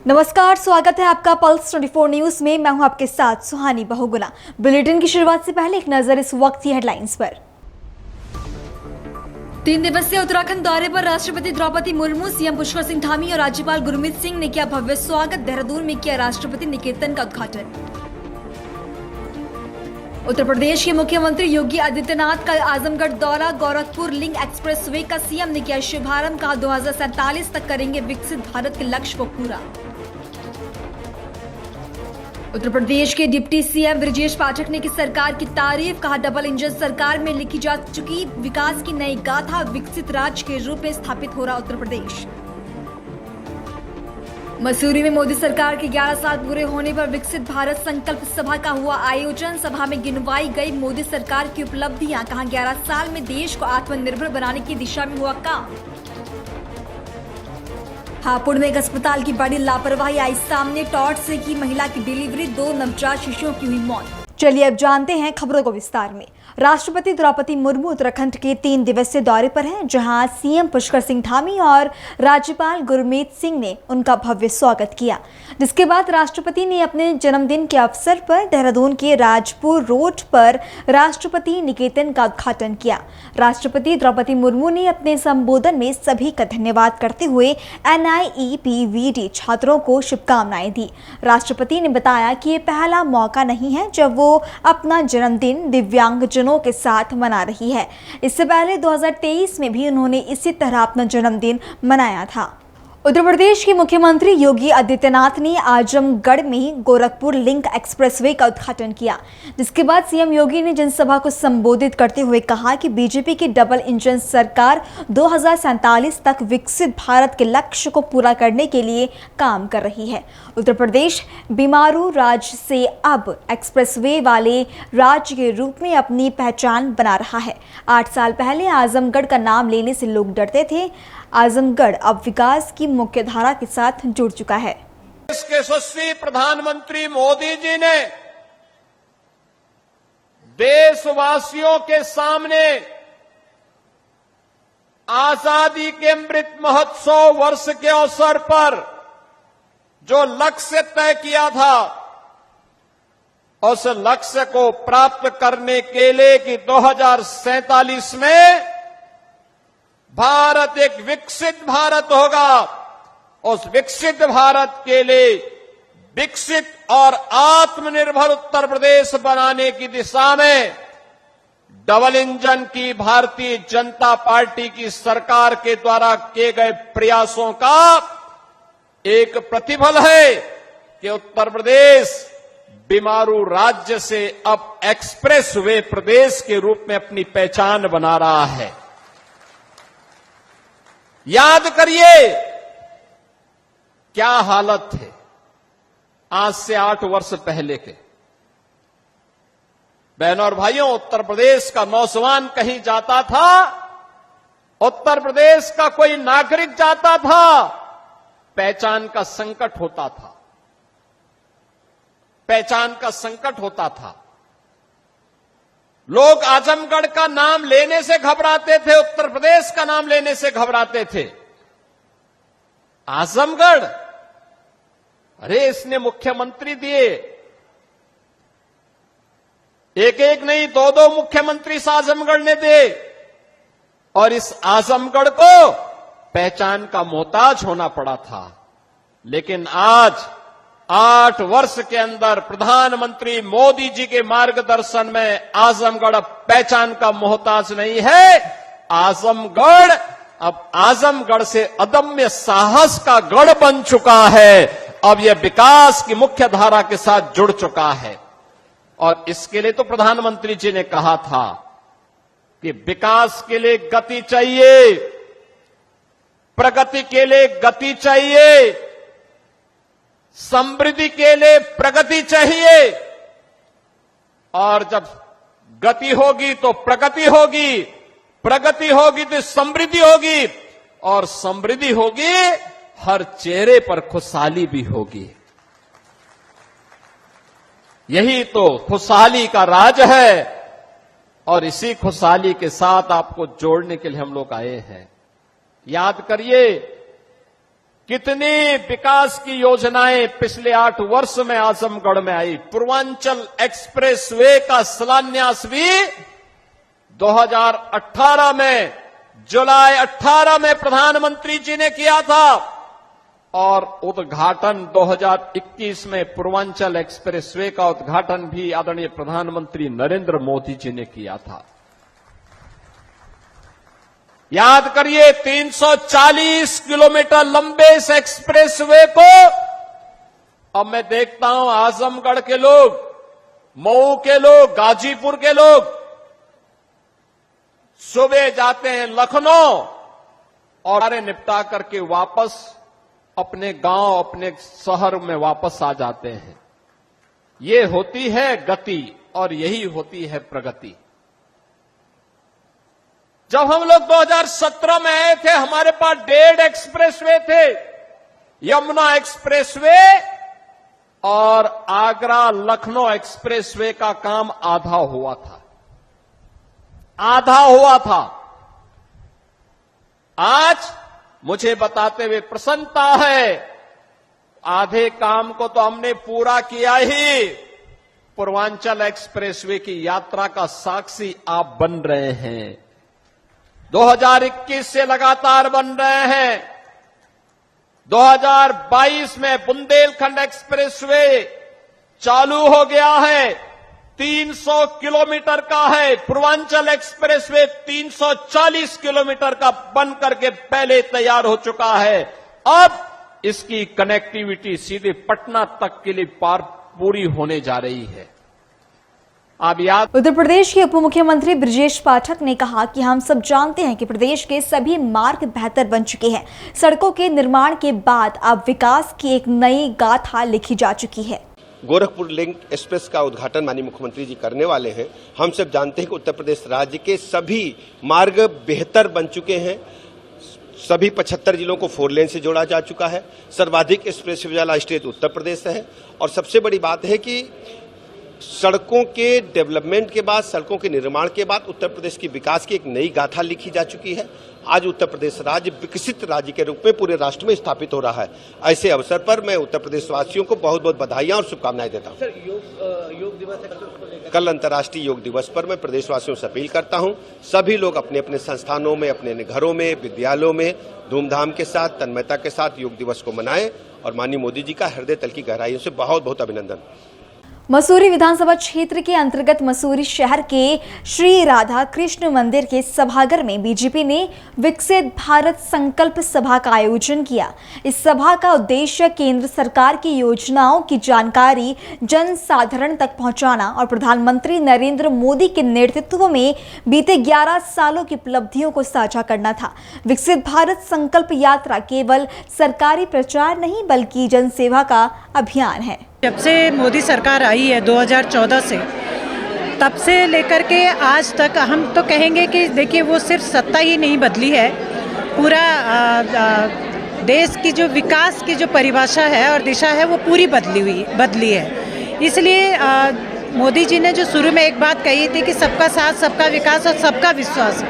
नमस्कार, स्वागत है आपका पल्स 24 न्यूज में। मैं हूं आपके साथ सुहानी बहुगुना। बुलेटिन की शुरुआत से पहले एक नजर इस वक्त की हेडलाइंस पर। 3 दिवसीय उत्तराखंड दौरे पर राष्ट्रपति द्रौपदी मुर्मू, सीएम पुष्कर सिंह धामी और राज्यपाल गुरमीत सिंह ने किया भव्य स्वागत। देहरादून में किया राष्ट्रपति निकेतन का उद्घाटन। उत्तर प्रदेश के मुख्यमंत्री योगी आदित्यनाथ का आजमगढ़ दौरा। गोरखपुर लिंक एक्सप्रेसवे का सीएम ने किया शुभारंभ। कहा 2047 तक करेंगे विकसित भारत के लक्ष्य को पूरा। उत्तर प्रदेश के डिप्टी सीएम ब्रजेश पाठक ने की सरकार की तारीफ। कहा डबल इंजन सरकार में लिखी जा चुकी विकास की नई गाथा, विकसित राज्य के रूप में स्थापित हो रहा उत्तर प्रदेश। मसूरी में मोदी सरकार के 11 साल पूरे होने पर विकसित भारत संकल्प सभा का हुआ आयोजन। सभा में गिनवाई गई मोदी सरकार की उपलब्धियां। कहा 11 साल में देश को आत्मनिर्भर बनाने की दिशा में हुआ काम। हापुड़ में एक अस्पताल की बड़ी लापरवाही आई सामने। टॉर्च से की महिला की डिलीवरी, 2 नवजात शिशुओं की हुई मौत। चलिए अब जानते हैं खबरों को विस्तार में। राष्ट्रपति द्रौपदी मुर्मू उत्तराखंड के 3 दिवसीय दौरे पर हैं, जहां सीएम पुष्कर सिंह धामी और राज्यपाल गुरमीत सिंह ने उनका भव्य स्वागत किया। जिसके बाद राष्ट्रपति ने अपने जन्मदिन के अवसर पर देहरादून के राजपुर रोड पर राष्ट्रपति निकेतन का उद्घाटन किया। राष्ट्रपति द्रौपदी मुर्मू ने अपने संबोधन में सभी का धन्यवाद करते हुए NIEPVD छात्रों को शुभकामनाएं दी। राष्ट्रपति ने बताया कि ये पहला मौका नहीं है जब वो अपना जन्मदिन दिव्यांगजनों के साथ मना रही है। इससे पहले 2023 में भी उन्होंने इसी तरह अपना जन्मदिन मनाया था। उत्तर प्रदेश के मुख्यमंत्री योगी आदित्यनाथ ने आजमगढ़ में गोरखपुर लिंक एक्सप्रेसवे का उद्घाटन किया। जिसके बाद सीएम योगी ने जनसभा को संबोधित करते हुए कहा कि बीजेपी की डबल इंजन सरकार 2047 तक विकसित भारत के लक्ष्य को पूरा करने के लिए काम कर रही है। उत्तर प्रदेश बीमारू राज्य से अब एक्सप्रेसवे वाले राज्य के रूप में अपनी पहचान बना रहा है। 8 साल पहले आजमगढ़ का नाम लेने से लोग डरते थे। आजमगढ़ अब विकास की मुख्य धारा के साथ जुड़ चुका है। देश के यशस्वी प्रधानमंत्री मोदी जी ने देशवासियों के सामने आजादी के अमृत महोत्सव वर्ष के अवसर पर जो लक्ष्य तय किया था, उस लक्ष्य को प्राप्त करने के लिए कि 2047 में भारत एक विकसित भारत होगा, उस विकसित भारत के लिए विकसित और आत्मनिर्भर उत्तर प्रदेश बनाने की दिशा में डबल इंजन की भारतीय जनता पार्टी की सरकार के द्वारा किए गए प्रयासों का एक प्रतिफल है कि उत्तर प्रदेश बीमारू राज्य से अब एक्सप्रेस वे प्रदेश के रूप में अपनी पहचान बना रहा है। याद करिए क्या हालत थे आज से 8 वर्ष पहले के। बहनों और भाइयों, उत्तर प्रदेश का नौजवान कहीं जाता था, उत्तर प्रदेश का कोई नागरिक जाता था, पहचान का संकट होता था, पहचान का संकट होता था। लोग आजमगढ़ का नाम लेने से घबराते थे, उत्तर प्रदेश का नाम लेने से घबराते थे। आजमगढ़, अरे इसने मुख्यमंत्री दिए, एक नहीं 2 मुख्यमंत्री इस आजमगढ़ ने दे, और इस आजमगढ़ को पहचान का मोहताज होना पड़ा था। लेकिन आज 8 वर्ष के अंदर प्रधानमंत्री मोदी जी के मार्गदर्शन में आजमगढ़ पहचान का मोहताज नहीं है। आजमगढ़ अब आजमगढ़ से अदम्य साहस का गढ़ बन चुका है। अब यह विकास की मुख्य धारा के साथ जुड़ चुका है। और इसके लिए तो प्रधानमंत्री जी ने कहा था कि विकास के लिए गति चाहिए, प्रगति के लिए गति चाहिए, समृद्धि के लिए प्रगति चाहिए। और जब गति होगी तो प्रगति होगी, प्रगति होगी तो समृद्धि होगी, और समृद्धि होगी हर चेहरे पर खुशहाली भी होगी। यही तो खुशहाली का राज है, और इसी खुशहाली के साथ आपको जोड़ने के लिए हम लोग आए हैं। याद करिए कितनी विकास की योजनाएं पिछले 8 वर्ष में आजमगढ़ में आई। पूर्वांचल एक्सप्रेसवे का शिलान्यास भी 2018 में, जुलाई 18 में प्रधानमंत्री जी ने किया था और उद्घाटन 2021 में पूर्वांचल एक्सप्रेसवे का उद्घाटन भी आदरणीय प्रधानमंत्री नरेंद्र मोदी जी ने किया था। याद करिए, 340 किलोमीटर लंबे इस एक्सप्रेसवे को अब मैं देखता हूं आजमगढ़ के लोग, मऊ के लोग, गाजीपुर के लोग सुबह जाते हैं लखनऊ और सारे निपटा करके वापस अपने गांव, अपने शहर में वापस आ जाते हैं। ये होती है गति और यही होती है प्रगति। जब हम लोग 2017 में आए थे, हमारे पास 1.5 एक्सप्रेसवे थे, यमुना एक्सप्रेसवे और आगरा लखनऊ एक्सप्रेसवे का काम आधा हुआ था। आज मुझे बताते हुए प्रसन्नता है, आधे काम को तो हमने पूरा किया ही। पूर्वांचल एक्सप्रेसवे की यात्रा का साक्षी आप बन रहे हैं। 2021 से लगातार बन रहे हैं। 2022 में बुंदेलखंड एक्सप्रेसवे चालू हो गया है, 300 किलोमीटर का है। पूर्वांचल एक्सप्रेसवे 340 किलोमीटर का बन करके पहले तैयार हो चुका है। अब इसकी कनेक्टिविटी सीधे पटना तक के लिए पूरी होने जा रही है। आप याद, उत्तर प्रदेश के उप मुख्यमंत्री ब्रजेश पाठक ने कहा कि हम सब जानते हैं कि प्रदेश के सभी मार्ग बेहतर बन चुके हैं। सड़कों के निर्माण के बाद अब विकास की एक नई गाथा लिखी जा चुकी है। गोरखपुर लिंक एक्सप्रेस का उद्घाटन माननीय मुख्यमंत्री जी करने वाले हैं। हम सब जानते हैं कि उत्तर प्रदेश राज्य के सभी मार्ग बेहतर बन चुके हैं। सभी 75 जिलों को 4 लेन से जोड़ा जा चुका है। सर्वाधिक एक्सप्रेसवे वाला स्टेट उत्तर प्रदेश है। और सबसे बड़ी बात है कि सड़कों के डेवलपमेंट के बाद, सड़कों के निर्माण के बाद उत्तर प्रदेश की विकास की एक नई गाथा लिखी जा चुकी है। आज उत्तर प्रदेश राज्य विकसित राज्य के रूप में पूरे राष्ट्र में स्थापित हो रहा है। ऐसे अवसर पर मैं उत्तर प्रदेश वासियों को बहुत बहुत बधाइयां और शुभकामनाएं देता हूं। योग दिवस है, कल अंतर्राष्ट्रीय योग दिवस पर मैं प्रदेशवासियों से अपील करता हूं, सभी लोग अपने अपने संस्थानों में, अपने घरों में, विद्यालयों में धूमधाम के साथ, तन्मयता के साथ योग दिवस को मनाएं। और माननीय मोदी जी का हृदय तल की गहराइयों से बहुत बहुत अभिनंदन। मसूरी विधानसभा क्षेत्र के अंतर्गत मसूरी शहर के श्री राधा कृष्ण मंदिर के सभागार में बीजेपी ने विकसित भारत संकल्प सभा का आयोजन किया। इस सभा का उद्देश्य केंद्र सरकार की योजनाओं की जानकारी जन साधारण तक पहुंचाना और प्रधानमंत्री नरेंद्र मोदी के नेतृत्व में बीते 11 सालों की उपलब्धियों को साझा करना था। विकसित भारत संकल्प यात्रा केवल सरकारी प्रचार नहीं बल्कि जनसेवा का अभियान है। जब से मोदी सरकार आई है 2014 से, तब से लेकर के आज तक हम तो कहेंगे कि देखिए वो सिर्फ सत्ता ही नहीं बदली है, पूरा देश की जो विकास की जो परिभाषा है और दिशा है वो पूरी बदली है। इसलिए मोदी जी ने जो शुरू में एक बात कही थी कि सबका साथ, सबका विकास और सबका विश्वास,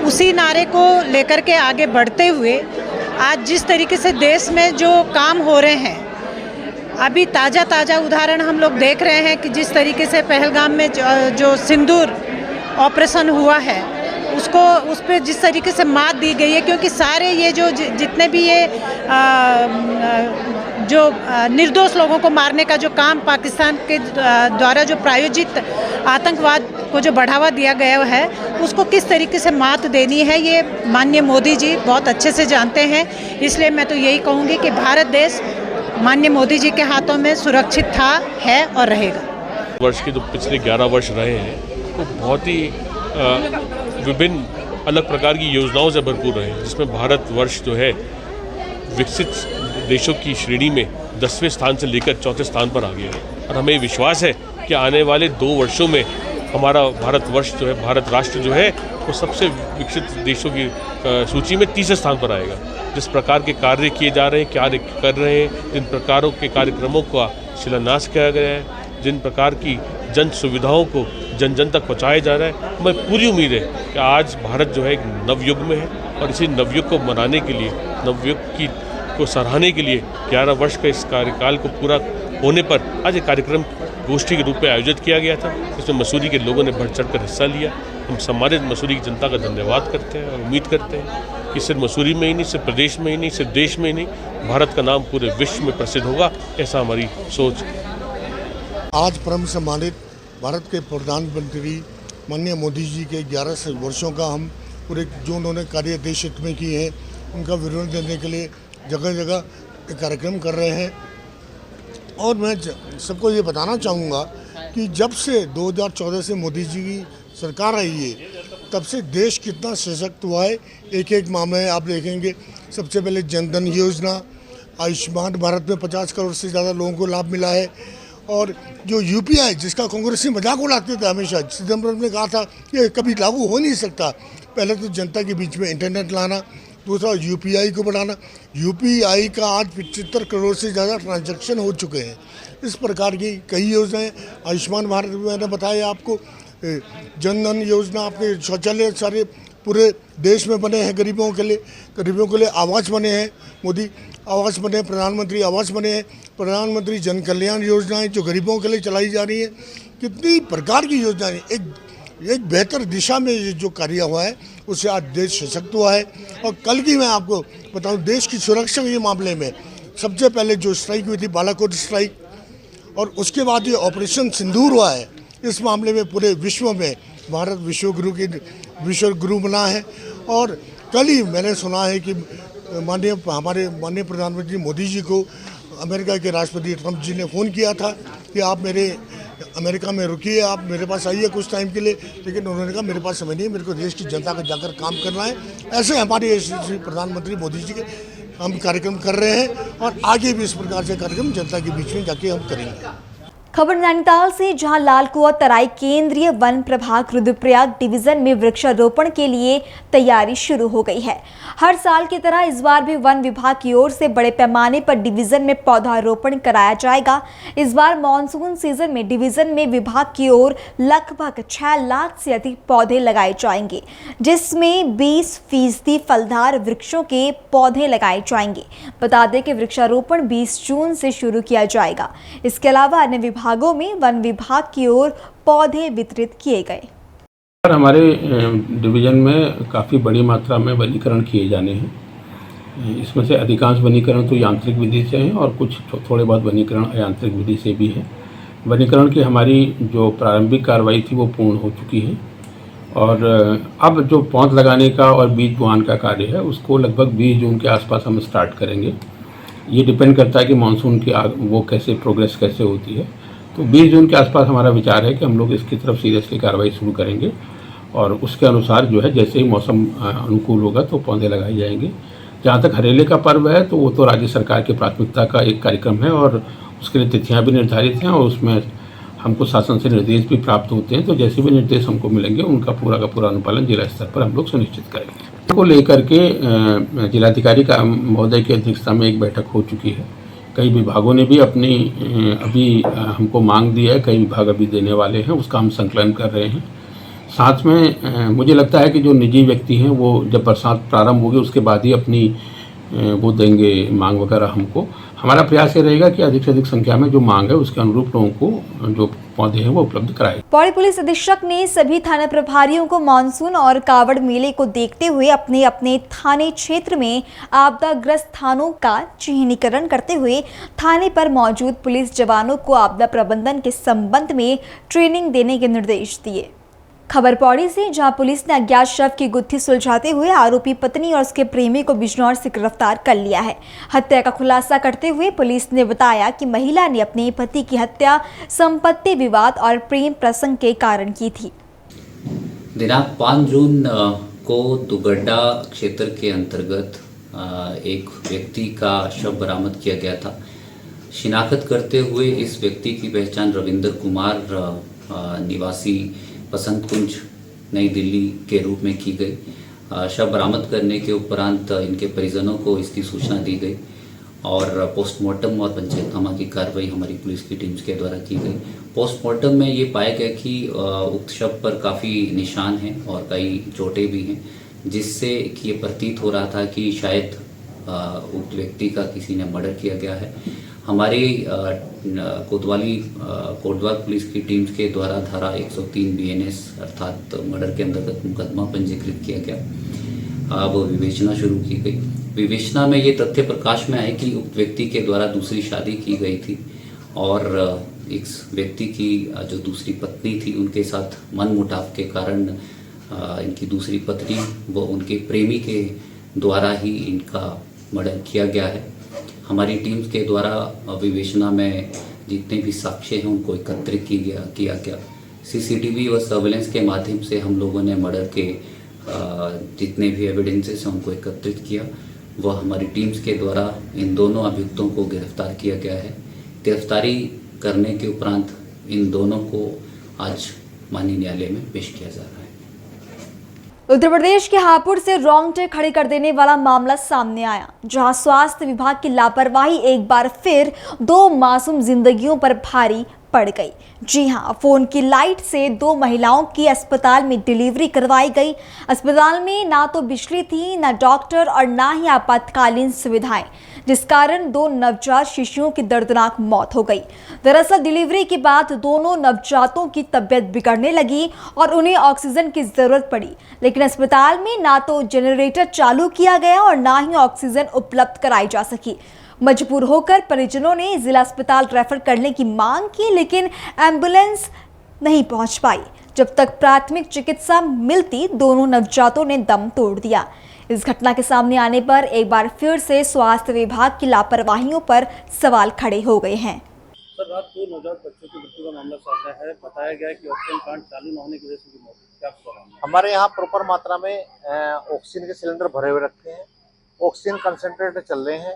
उसी नारे को लेकर के आगे बढ़ते हुए आज जिस तरीके से देश में जो काम हो रहे हैं, अभी ताज़ा उदाहरण हम लोग देख रहे हैं कि जिस तरीके से पहलगाम में जो सिंदूर ऑपरेशन हुआ है, उसको उस पर जिस तरीके से मात दी गई है, क्योंकि सारे ये जो जितने भी ये जो निर्दोष लोगों को मारने का जो काम पाकिस्तान के द्वारा जो प्रायोजित आतंकवाद को जो बढ़ावा दिया गया है, उसको किस तरीके से मात देनी है, ये माननीय मोदी जी बहुत अच्छे से जानते हैं। इसलिए मैं तो यही कहूँगी कि भारत देश माननीय मोदी जी के हाथों में सुरक्षित था, है और रहेगा। वर्ष के जो पिछले 11 वर्ष रहे हैं वो बहुत ही विभिन्न अलग प्रकार की योजनाओं से भरपूर रहे हैं, जिसमें भारत वर्ष जो है विकसित देशों की श्रेणी में 10वें स्थान से लेकर 4थे स्थान पर आ गया है। और हमें विश्वास है कि आने वाले 2 वर्षों में हमारा भारत वर्ष जो है, भारत राष्ट्र जो है, वो सबसे विकसित देशों की सूची में 30वें स्थान पर आएगा। जिस प्रकार के कार्य किए जा रहे हैं, कार्य कर रहे हैं, जिन प्रकारों के कार्यक्रमों का शिलान्यास किया गया है, जिन प्रकार की जन सुविधाओं को जन जन तक पहुँचाया जा रहा है, हमें पूरी उम्मीद है कि आज भारत जो है एक नवयुग में है और इसी नवयुग को मनाने के लिए, नवयुग की को सराहने के लिए 11 वर्ष का इस कार्यकाल को पूरा होने पर आज एक कार्यक्रम गोष्ठी के रूप में आयोजित किया गया था। इसमें मसूरी के लोगों ने बढ़ चढ़ कर हिस्सा लिया। हम सम्मानित मसूरी की जनता का धन्यवाद करते हैं और उम्मीद करते हैं कि सिर्फ मसूरी में ही नहीं, सिर्फ प्रदेश में ही नहीं, सिर्फ देश में ही नहीं, भारत का नाम पूरे विश्व में प्रसिद्ध होगा, ऐसा हमारी सोच। आज परम सम्मानित भारत के प्रधानमंत्री माननीय मोदी जी के 11 वर्षों का हम पूरे जो उन्होंने कार्य देश हित में किए हैं उनका विवरण देने के लिए जगह जगह एक कार्यक्रम कर रहे हैं। और मैं सबको ये बताना चाहूँगा कि जब से 2014 से मोदी जी की सरकार आई है तब से देश कितना सशक्त हुआ है। एक एक मामले आप देखेंगे, सबसे पहले जनधन योजना, आयुष्मान भारत में 50 करोड़ से ज़्यादा लोगों को लाभ मिला है। और जो यूपीआई जिसका कांग्रेसी मजाक उड़ाते थे हमेशा, चिदम्बरम ने कहा था कि कभी लागू हो नहीं सकता। पहले तो जनता के बीच में इंटरनेट लाना, दूसरा यूपीआई को बढ़ाना। यूपीआई का आज 75 करोड़ से ज़्यादा ट्रांजैक्शन हो चुके हैं। इस प्रकार की कई योजनाएं, आयुष्मान भारत मैंने बताया आपको, जनधन योजना, आपके शौचालय सारे पूरे देश में बने हैं गरीबों के लिए आवास बने हैं, मोदी आवास बने, प्रधानमंत्री आवास बने हैं, प्रधानमंत्री जन कल्याण योजनाएं जो गरीबों के लिए चलाई जा रही हैं। कितनी प्रकार की योजनाएं, एक बेहतर दिशा में ये जो कार्य हुआ है उससे आज देश सशक्त हुआ है। और कल की मैं आपको बताऊं, देश की सुरक्षा के मामले में सबसे पहले जो स्ट्राइक हुई थी बालाकोट स्ट्राइक, और उसके बाद ये ऑपरेशन सिंदूर हुआ है। इस मामले में पूरे विश्व में भारत विश्वगुरु बना है। और कल ही मैंने सुना है कि हमारे माननीय प्रधानमंत्री मोदी जी को अमेरिका के राष्ट्रपति ट्रंप जी ने फ़ोन किया था कि आप मेरे अमेरिका में रुकिए, आप मेरे पास आइए कुछ टाइम के लिए, लेकिन उन्होंने कहा मेरे पास समय नहीं, मेरे को देश की जनता का जाकर काम करना है। ऐसे हमारे प्रधानमंत्री मोदी जी के हम कार्यक्रम कर रहे हैं और आगे भी इस प्रकार से कार्यक्रम जनता के बीच में जाके हम करेंगे। खबर नैनीताल से, जहां लालकुआं तराई केंद्रीय वन प्रभाग रुद्रप्रयाग डिवीजन में वृक्षारोपण के लिए तैयारी शुरू हो गई है। हर साल की तरह इस बार भी वन विभाग की ओर से बड़े पैमाने पर डिवीजन में पौधारोपण कराया जाएगा। इस बार मॉनसून सीजन में डिवीजन में विभाग की ओर लगभग 6 लाख से अधिक पौधे लगाए जाएंगे, जिसमें 20% फलदार वृक्षों के पौधे लगाए जाएंगे। बता दें कि वृक्षारोपण 20 जून से शुरू किया जाएगा। इसके अलावा अन्य विभागों में वन विभाग की ओर पौधे वितरित किए गए। हमारे डिवीज़न में काफ़ी बड़ी मात्रा में वनीकरण किए जाने हैं। इसमें से अधिकांश वनीकरण तो यांत्रिक विधि से हैं और कुछ थोड़े बहुत वनीकरण अयांत्रिक विधि से भी है। वनीकरण की हमारी जो प्रारंभिक कार्रवाई थी वो पूर्ण हो चुकी है और अब जो पौध लगाने का और बीज बुआन का कार्य है उसको लगभग 20 जून के आसपास हम स्टार्ट करेंगे। ये डिपेंड करता है कि मानसून की वो कैसे प्रोग्रेस कैसे होती है। तो 20 जून के आसपास हमारा विचार है कि हम लोग इसकी तरफ सीरियसली कार्रवाई शुरू करेंगे और उसके अनुसार जो है जैसे ही मौसम अनुकूल होगा तो पौधे लगाए जाएंगे। जहाँ तक हरेले का पर्व है तो वो तो राज्य सरकार की प्राथमिकता का एक कार्यक्रम है और उसके लिए तिथियाँ भी निर्धारित हैं और उसमें हमको शासन से निर्देश भी प्राप्त होते हैं। तो जैसे भी निर्देश हमको मिलेंगे उनका पूरा का पूरा अनुपालन जिला स्तर पर हम लोग सुनिश्चित करेंगे। को लेकर के जिलाधिकारी का महोदय की अध्यक्षता में एक बैठक हो चुकी है। कई विभागों ने भी अपनी अभी हमको मांग दी है, कई विभाग अभी देने वाले हैं, उसका हम संकलन कर रहे हैं। साथ में मुझे लगता है कि जो निजी व्यक्ति हैं वो जब बरसात प्रारंभ होगी उसके बाद ही अपनी वो देंगे मांग वगैरह हमको। हमारा प्रयास ये रहेगा कि अधिक से अधिक संख्या में जो मांग है उसके अनुरूप लोगों को जो पौधे हैं वो उपलब्ध कराए। पौड़ी पुलिस अधीक्षक ने सभी थाना प्रभारियों को मानसून और कावड़ मेले को देखते हुए अपने अपने थाने क्षेत्र में आपदाग्रस्त थानों का चिन्हीकरण करते हुए थाने पर मौजूद पुलिस जवानों को आपदा प्रबंधन के संबंध में ट्रेनिंग देने के निर्देश दिए। खबर पौड़ी से, जहां पुलिस ने अज्ञात शव की गुत्थी सुलझाते हुए आरोपी पत्नी और उसके प्रेमी को बिजनौर से गिरफ्तार कर लिया है। हत्या का खुलासा करते हुए पुलिस ने बताया कि महिला ने अपने पति की हत्या संपत्ति विवाद और प्रेम प्रसंग के कारण की थी। दिनांक 5 जून को दुगड्डा क्षेत्र के अंतर्गत एक व्यक्ति का शव बरामद किया गया था। शिनाख्त करते हुए इस व्यक्ति की पहचान रविंदर कुमार निवासी बसंत कुंज नई दिल्ली के रूप में की गई। शव बरामद करने के उपरांत इनके परिजनों को इसकी सूचना दी गई और पोस्टमार्टम और पंचनामा की कार्रवाई हमारी पुलिस की टीम्स के द्वारा की गई। पोस्टमार्टम में ये पाया गया कि उक्त शव पर काफ़ी निशान हैं और कई चोटें भी हैं, जिससे कि ये प्रतीत हो रहा था कि शायद उक्त व्यक्ति का किसी ने मर्डर किया गया है। हमारी कोतवाल पुलिस की टीम के द्वारा धारा 103 BNS अर्थात मर्डर के अंतर्गत मुकदमा पंजीकृत किया गया। अब विवेचना शुरू की गई। विवेचना में ये तथ्य प्रकाश में आए कि उक्त व्यक्ति के द्वारा दूसरी शादी की गई थी और इस व्यक्ति की जो दूसरी पत्नी थी उनके साथ मनमुटाव के कारण इनकी दूसरी पत्नी व उनके प्रेमी के द्वारा ही इनका मर्डर किया गया है। हमारी टीम के द्वारा विवेचना में जितने भी साक्ष्य हैं उनको एकत्रित किया गया। CCTV व सर्वेलेंस के माध्यम से हम लोगों ने मर्डर के जितने भी एविडेंसेस हैं उनको एकत्रित किया। वह हमारी टीम्स के द्वारा इन दोनों अभियुक्तों को गिरफ्तार किया गया है। गिरफ्तारी करने के उपरांत इन दोनों को आज माननीय न्यायालय में पेश किया जा रहा है। उत्तर प्रदेश के हापुड़ से रोंगटे खड़े कर देने वाला मामला सामने आया, जहां स्वास्थ्य विभाग की लापरवाही एक बार फिर 2 मासूम जिंदगियों पर भारी पड़ गई। जी हां, फोन की लाइट से 2 महिलाओं की अस्पताल में डिलीवरी करवाई गई। अस्पताल में ना तो बिजली थी, ना डॉक्टर और ना ही आपातकालीन सुविधाएं, जिस कारण 2 नवजात शिशुओं की दर्दनाक मौत हो गई। दरअसल डिलीवरी के बाद दोनों नवजातों की तबीयत बिगड़ने लगी और उन्हें ऑक्सीजन की जरूरत पड़ी, लेकिन अस्पताल में ना तो जनरेटर चालू किया गया और ना ही ऑक्सीजन उपलब्ध कराई जा सकी। मजबूर होकर परिजनों ने जिला अस्पताल रेफर करने की मांग की, लेकिन एम्बुलेंस नहीं पहुंच पाई। जब तक प्राथमिक चिकित्सा मिलती, दोनों नवजातों ने दम तोड़ दिया। इस घटना के सामने आने पर एक बार फिर से स्वास्थ्य विभाग की लापरवाहियों पर सवाल खड़े हो गए हैं। सर, रात को नवजात बच्चों की मृत्यु का मामला सामने है। बताया गया है कि ऑक्सीजन प्लांट चालू न होने की वजह से मौत। क्या हमारे यहाँ प्रॉपर मात्रा में ऑक्सीजन के सिलेंडर भरे हुए रखे हैं, ऑक्सीजन कंसंट्रेटर चल रहे हैं,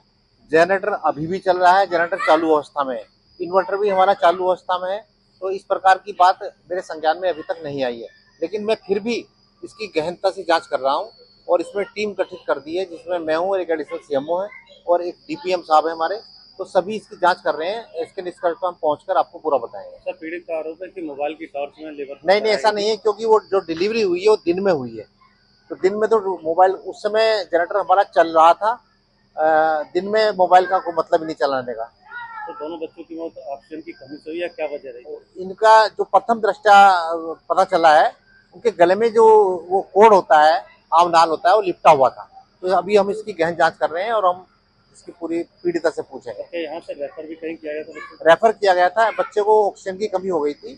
जनरेटर अभी भी चल रहा है, जनरेटर चालू अवस्था में है, इन्वर्टर भी हमारा चालू अवस्था में है। तो इस प्रकार की बात मेरे संज्ञान में अभी तक नहीं आई है, लेकिन मैं फिर भी इसकी गहनता से जांच कर रहा हूं और इसमें टीम गठित कर दी है, जिसमें मैं हूं और एक एडिशनल CMO है और एक DPM साहब है हमारे। तो सभी इसकी जांच कर रहे हैं। इसके निष्कर्ष पर हम पहुंचकर आपको पूरा बताएंगे। सर, पीड़ित का आरोप है कि मोबाइल की टॉर्च में लेबर नहीं, ऐसा नहीं है, क्योंकि वो जो डिलीवरी हुई है वो दिन में हुई है। तो दिन में तो मोबाइल उस समय जनरेटर हमारा चल रहा था, दिन में मोबाइल का कोई मतलब ही नहीं चलाने का। तो दोनों बच्चों की मौत ऑक्सीजन की कमी से हुई या क्या वजह रही? इनका जो प्रथम दृष्टया पता चला है, उनके गले में जो वो कोड होता है, आमनाल होता है, वो लिपटा हुआ था। तो अभी हम इसकी गहन जांच कर रहे हैं और हम इसकी पूरी पीड़िता से पूछेंगे। यहाँ से रेफर भी कहीं किया गया था? रेफर किया गया था। बच्चे को ऑक्सीजन की कमी हो गई थी,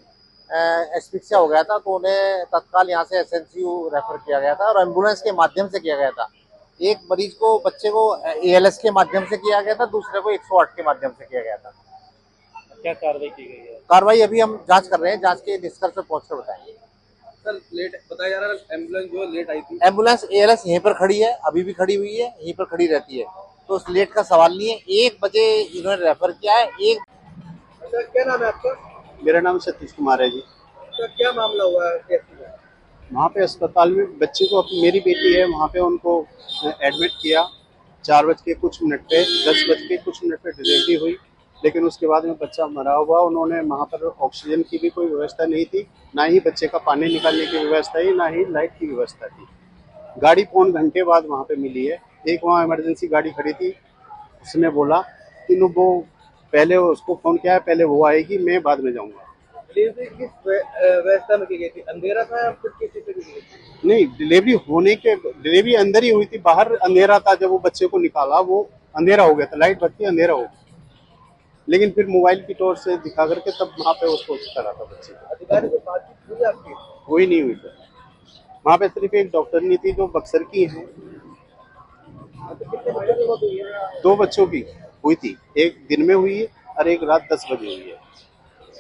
एस्फिक्सिया हो गया था, तो उन्हें तत्काल यहाँ से SNCU रेफर किया गया था और एम्बुलेंस के माध्यम से किया गया था। एक मरीज को, बच्चे को ALS के माध्यम से किया गया था, दूसरे को 108 के माध्यम से किया गया था। क्या कार्रवाई की गई है? कार्रवाई अभी हम जांच कर रहे हैं, जांच के निष्कर्ष पर पहुंचकर बताएंगे। सर, लेट बताया जा रहा है, एम्बुलेंस जो लेट आई थी। एम्बुलेंस ALS यहीं पर खड़ी है, अभी भी खड़ी हुई है, यहीं पर खड़ी रहती है, तो उस लेट का सवाल नहीं है। 1 बजे इन्होंने रेफर किया है। सर, क्या नाम है आपका? मेरा नाम सतीश कुमार है जी। सर, क्या मामला हुआ है? वहाँ पे अस्पताल में बच्चे को, मेरी बेटी है, वहाँ पे उनको एडमिट किया। 4 बज के कुछ मिनट पे, 10 बज के कुछ मिनट पे डिलीवरी हुई, लेकिन उसके बाद में बच्चा मरा हुआ। उन्होंने वहाँ पर ऑक्सीजन की भी कोई व्यवस्था नहीं थी, ना ही बच्चे का पानी निकालने की व्यवस्था थी, ना ही लाइट की व्यवस्था थी। गाड़ी पौन घंटे बाद वहाँ पे मिली है। एक वहाँ इमरजेंसी गाड़ी खड़ी थी, उसने बोला कि वो पहले उसको फ़ोन किया है, पहले वो आएगी, मैं बाद में जाऊँगा। डिलीवरी किस व्यवस्था में की गई थी? अंधेरा था या फिर किस चीज़ से की गई थी? नहीं, डिलीवरी अंदर ही हुई थी, बाहर अंधेरा था। जब वो बच्चे को निकाला वो अंधेरा हो गया था, लाइट बत्ती अंधेरा हो गया, लेकिन फिर मोबाइल की टॉर्च से दिखा करके तब वहाँ पे उसको करा था बच्चे को। अधिकारी से बातचीत हुई आपकी? कोई नहीं हुई सर। वहाँ पे सिर्फ एक डॉक्टर नहीं थी जो बक्सर की है। कितने बच्चों की मौत हुई है? 2 बच्चों की हुई थी, एक दिन में हुई है और एक रात 10 बजे हुई है।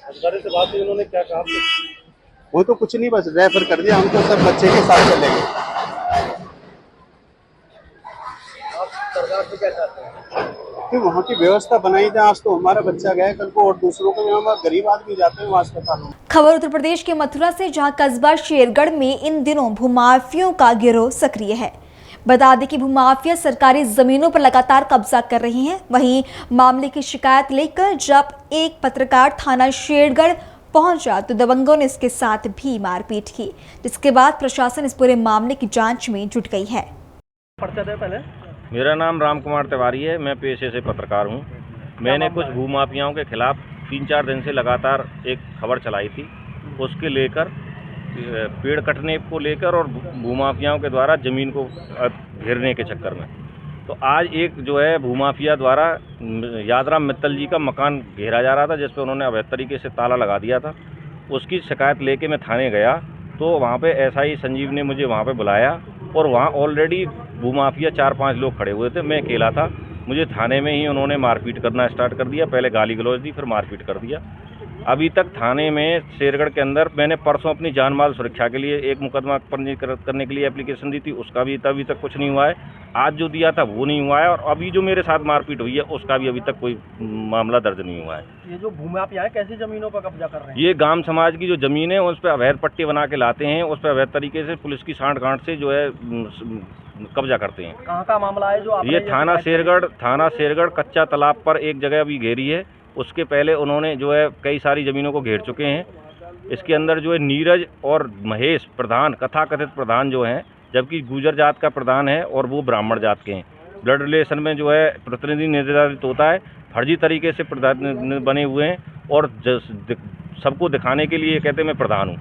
अधिकारी से बात हुई, उन्होंने क्या कहा? वो तो कुछ नहीं, बस रेफर कर दिया। हम तो सब बच्चे के साथ चले गए। आप सरकार से क्या चाहते हैं? कि वहाँ की व्यवस्था बनाई जाए। आज तो हमारा बच्चा गया, कल को और दूसरों को भी, हम गरीब आदमी जाते हैं वहाँ अस्पतालों में। खबर उत्तर प्रदेश के मथुरा से, जहां कस्बा शेरगढ़ में इन दिनों भूमाफियों का गिरोह सक्रिय है। बता दें कि भूमाफिया सरकारी जमीनों पर लगातार कब्जा कर रही हैं। वहीं मामले की शिकायत लेकर जब एक पत्रकार थाना शेरगढ़ पहुंचा तो दबंगों ने इसके साथ भी मारपीट की, जिसके बाद प्रशासन इस पूरे मामले की जांच में जुट गई है। पर्चा दे पहले। मेरा नाम राम कुमार तिवारी है। मैं पेशे से पत्रकार हूँ। मैंने कुछ भूमाफियाओं के खिलाफ 3-4 दिन से लगातार एक खबर चलाई थी, उसके लेकर पेड़ कटने को लेकर और भूमाफियाओं के द्वारा ज़मीन को घेरने के चक्कर में। तो आज एक जो है भूमाफिया द्वारा यादराम मित्तल जी का मकान घेरा जा रहा था, जिस पर उन्होंने अवैध तरीके से ताला लगा दिया था। उसकी शिकायत लेके मैं थाने गया तो वहाँ पे एसआई संजीव ने मुझे वहाँ पे बुलाया और वहाँ ऑलरेडी भूमाफिया 4-5 लोग खड़े हुए थे। मैं अकेला था। मुझे थाने में ही उन्होंने मारपीट करना स्टार्ट कर दिया। पहले गाली गलौज दी, फिर मारपीट कर दिया। अभी तक थाने में शेरगढ़ के अंदर मैंने परसों अपनी जान माल सुरक्षा के लिए एक मुकदमा पंजीकृत करने के लिए एप्लीकेशन दी थी, उसका भी अभी तक कुछ नहीं हुआ है। आज जो दिया था वो नहीं हुआ है और अभी जो मेरे साथ मारपीट हुई है उसका भी अभी तक कोई मामला दर्ज नहीं हुआ है। ये जो भूमाफिया है कैसी जमीनों पर कब्जा कर रहे हैं? ये गांव समाज की जो ज़मीन है उस पर अवैध पट्टे बना के लाते हैं, उस पर अवैध तरीके से पुलिस की सांठ गांठ से जो है कब्जा करते हैं। कहाँ का मामला है जो ये थाना शेरगढ़ कच्चा तालाब पर एक जगह अभी घेरी है। उसके पहले उन्होंने जो है कई सारी ज़मीनों को घेर चुके हैं। इसके अंदर जो है नीरज और महेश प्रधान, कथाकथित प्रधान जो हैं, जबकि गुर्जर जात का प्रधान है और वो ब्राह्मण जात के हैं। ब्लड रिलेशन में जो है प्रतिनिधि निर्धारित होता है, फर्जी तरीके से प्रधान बने हुए हैं और सबको दिखाने के लिए कहते हैं मैं प्रधान हूँ।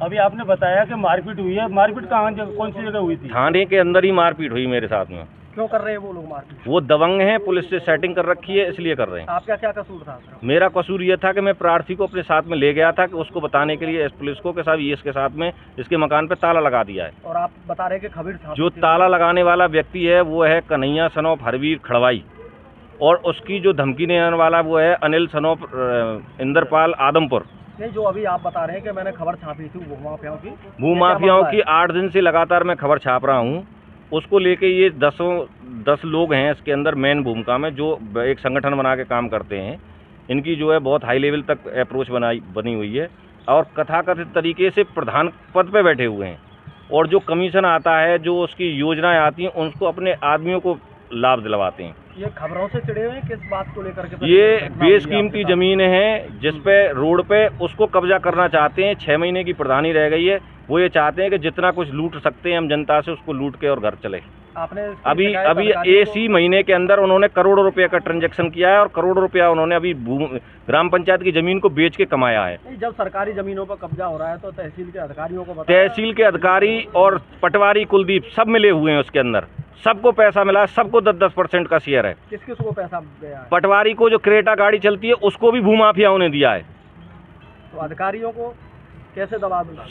अभी आपने बताया कि मारपीट हुई है, मारपीट कहाँ कौन सी जगह हुई थी? थाने के अंदर ही मारपीट हुई मेरे साथ में। क्यों कर रहे हैं वो लोग मारपीट? वो दबंग हैं, पुलिस से सेटिंग कर रखी है, इसलिए कर रहे हैं। आपका क्या कसूर था? मेरा कसूर ये था कि मैं प्रार्थी को अपने साथ में ले गया था कि उसको बताने के लिए पुलिस को कि साहब ये इसके साथ में इसके मकान पे ताला लगा दिया है। और आप बता रहे हैं कि खबीर साहब जो ताला लगाने वाला व्यक्ति है वो है कन्हैया सनोफ हरवीर खड़वाई और उसकी जो धमकी देने वाला वो है अनिल सनोफ इंद्रपाल आदमपुर। नहीं, जो अभी आप बता रहे हैं कि मैंने खबर छापी थी भूमाफियाओं की 8 दिन से लगातार मैं खबर छाप रहा हूँ। उसको लेके ये 10 लोग हैं इसके अंदर मेन भूमिका में, जो एक संगठन बना के काम करते हैं। इनकी जो है बहुत हाई लेवल तक अप्रोच बनी हुई है और कथाकथित तरीके से प्रधान पद पे बैठे हुए हैं और जो कमीशन आता है, जो उसकी योजनाएं आती हैं, उनको अपने आदमियों को लाभ दिलवाते हैं। ये खबरों से चिड़े हुए हैं किस बात को लेकर के? ये बेशकीमती ज़मीन है जिस पे रोड पे उसको कब्जा करना चाहते हैं। 6 महीने की प्रधानी रह गई है। वो ये चाहते हैं कि जितना कुछ लूट सकते हैं हम जनता से उसको लूट के और घर चले। आपने अभी इसी महीने के अंदर उन्होंने करोड़ों रुपए का ट्रांजैक्शन किया है और करोड़ों रुपया उन्होंने अभी ग्राम पंचायत की जमीन को बेच के कमाया है। जब सरकारी जमीनों पर कब्जा हो रहा है तो तहसील के अधिकारियों को तहसील के अधिकारी और पटवारी कुलदीप सब मिले हुए हैं उसके अंदर। सबको पैसा मिला, सबको 10-10% का शेयर है। किस किस को पैसा गया है? पटवारी को जो क्रेटा गाड़ी चलती है उसको भी भूमाफियाओं ने दिया है। तो अधिकारियों को कैसे दबा दूंगा?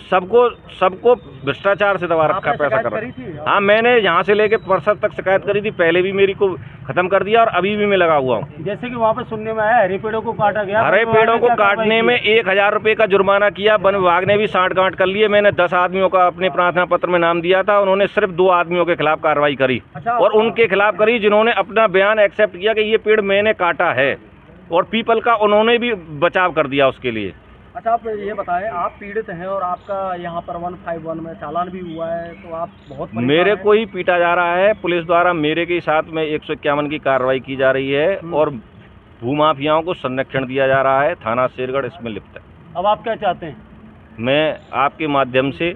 सबको भ्रष्टाचार से दबा रखा, पैसा कर रहा। हाँ, मैंने यहाँ से लेके परसद तक शिकायत करी थी, पहले भी मेरी को खत्म कर दिया और अभी भी मैं लगा हुआ हूँ। जैसे कि वहाँ पे सुनने में आया हरे पेड़ों को काटा गया। हरे पेड़ों को काटने में 1000 रुपये का जुर्माना किया। वन विभाग ने भी सांठ गांठ कर लिए। मैंने 10 आदमियों का अपने प्रार्थना पत्र में नाम दिया था, उन्होंने सिर्फ 2 आदमियों के खिलाफ कार्रवाई करी और उनके खिलाफ करी जिन्होंने अपना बयान एक्सेप्ट किया कि ये पेड़ मैंने काटा है और पीपल का उन्होंने भी बचाव कर दिया उसके लिए। अच्छा, आप ये बताएं, आप पीड़ित हैं और आपका यहाँ पर 151 में चालान भी हुआ है, तो आप बहुत मेरे को ही पीटा जा रहा है पुलिस द्वारा। मेरे के साथ में 151 की कार्रवाई की जा रही है और भूमाफियाओं को संरक्षण दिया जा रहा है। थाना शेरगढ़ इसमें लिप्त है। अब आप क्या चाहते हैं? मैं आपके माध्यम से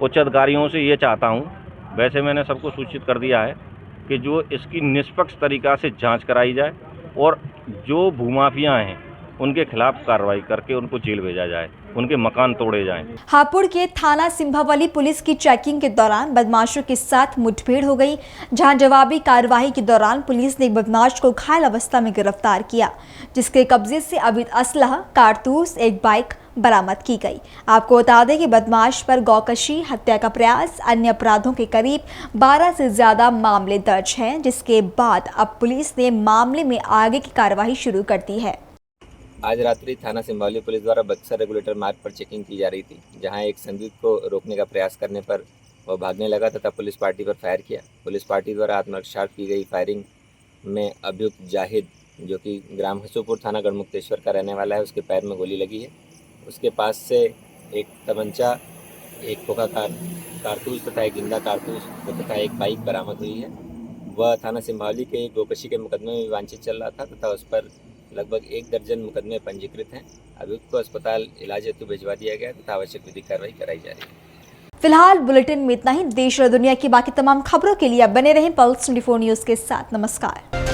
उच्च अधिकारियों से ये चाहता हूँ, वैसे मैंने सबको सूचित कर दिया है कि जो इसकी निष्पक्ष तरीक़ा से जाँच कराई जाए और जो भूमाफिया हैं उनके खिलाफ कार्रवाई करके उनको जेल भेजा जाए, उनके मकान तोड़े जाएं। हापुड़ के थाना सिंभावली पुलिस की चेकिंग के दौरान बदमाशों के साथ मुठभेड़ हो गई, जहां जवाबी कार्रवाई के दौरान पुलिस ने एक बदमाश को घायल अवस्था में गिरफ्तार किया, जिसके कब्जे से अवैध असलहा, कारतूस, एक बाइक बरामद की गई। आपको बता दें कि बदमाश पर गौकशी, हत्या का प्रयास, अन्य अपराधों के करीब 12 से ज्यादा मामले दर्ज हैं, जिसके बाद अब पुलिस ने मामले में आगे की कार्रवाई शुरू कर दी है। आज रात्रि थाना सिंभावली पुलिस द्वारा बक्सर रेगुलेटर मार्ग पर चेकिंग की जा रही थी, जहां एक संदिग्ध को रोकने का प्रयास करने पर वह भागने लगा तथा पुलिस पार्टी पर फायर किया। पुलिस पार्टी द्वारा आत्मरक्षा की गई फायरिंग में अभियुक्त जाहिद, जो कि ग्राम हसूपुर थाना गढ़मुक्तेश्वर का रहने वाला है, उसके पैर में गोली लगी है। उसके पास से एक तमंचा, एक खोखा कारतूस तथा एक जिंदा कारतूस तथा एक बाइक बरामद हुई है। वह थाना सिंभावली के गोकशी के मुकदमे में वांछित चल रहा था तथा उस पर लगभग 1 दर्जन मुकदमे पंजीकृत हैं। अभियुक्त को अस्पताल इलाज हेतु भिजवा दिया गया तथा आवश्यक विधिक कार्रवाई कराई जा रही है। फिलहाल बुलेटिन में इतना ही। देश और दुनिया की बाकी तमाम खबरों के लिए आप बने रहें पल्स 24 न्यूज के साथ। नमस्कार।